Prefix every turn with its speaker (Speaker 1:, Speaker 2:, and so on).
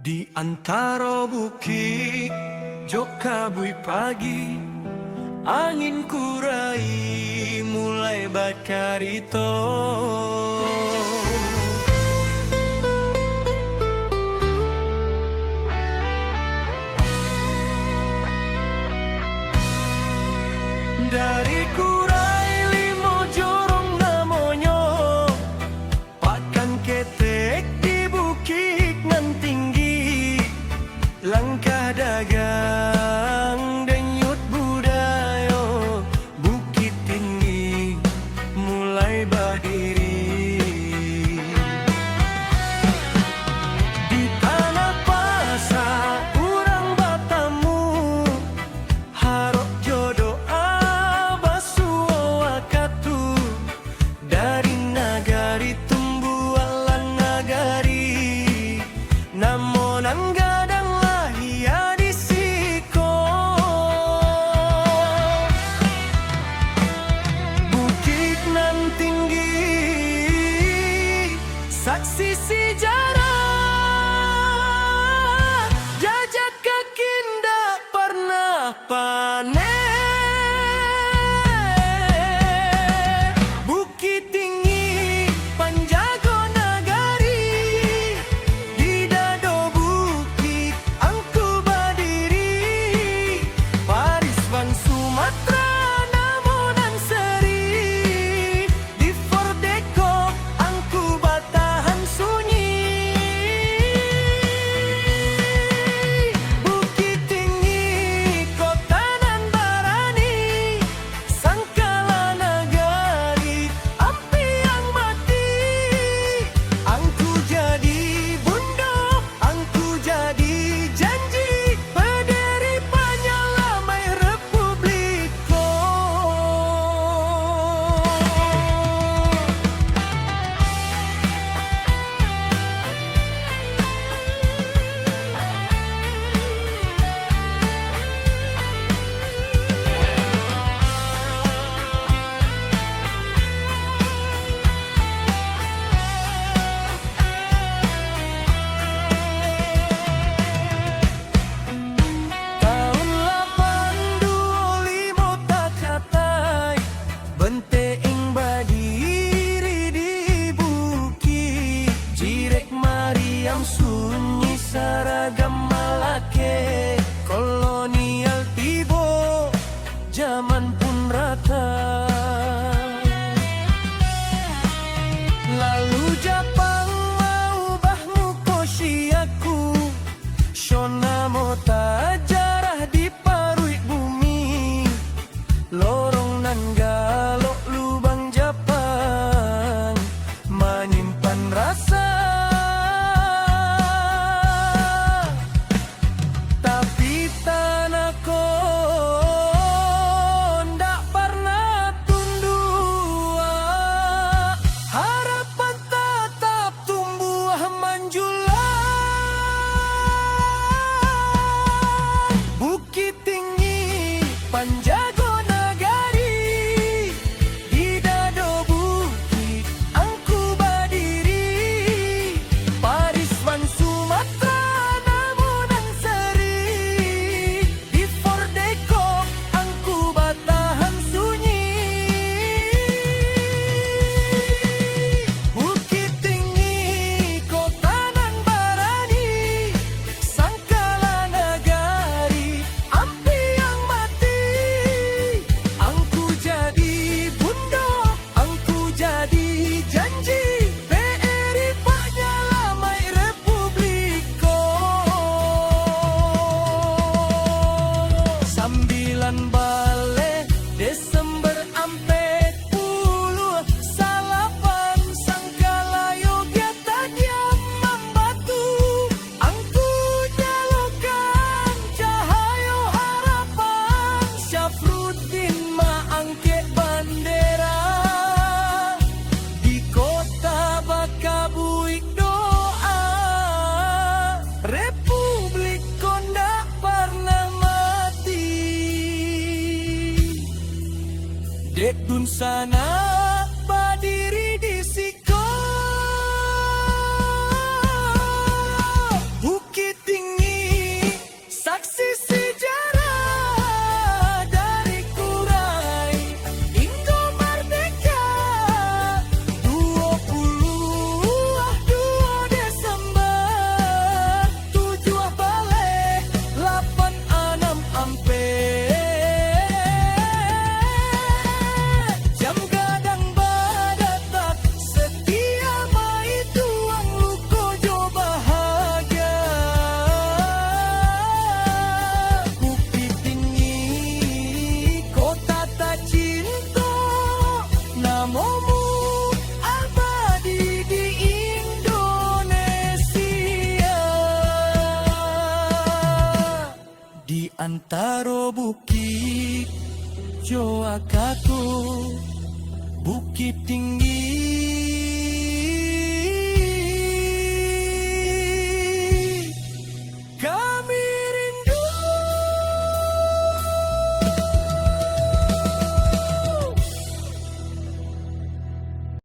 Speaker 1: Di antara bukit joka bui pagi, angin kurai mulai bakarito. Dari kurai limo jorong namonyo, pakan ketek di bukit nan tinggi, langkah dagang denyut budayo, bukit tinggi mulai berdiri. Di tanah pasar urang batamu, harok jodoh abasuo wakatu, dari nagari tumbualan nagari, namonan gadang lahia di siko. Bukit nan tinggi, saksi sejarah, jajak kaki ndak pernah panen. Bukit tinggi panjago nagari, di dado bukit angku berdiri, Paris bang Sumatera namonan seri, di Fordeko angku batahan sunyi. Bukit tinggi kota nan barani, sangkala nagari api yang mati. Angku jadi bundo, angku jadi janji, berdiri panyalamai republiko. Tahun 825 tak catai, benteing berdiri di bukit, jirek Mariam sunyi saragam malake, kolonial tibo zaman pun rata. Lalu Jepang mau bahmu kosiaku, Shona mota jarah di parui bumi, lorong nan galok lubang Jepang menyimpan rasa. Pakaku Bukit tinggi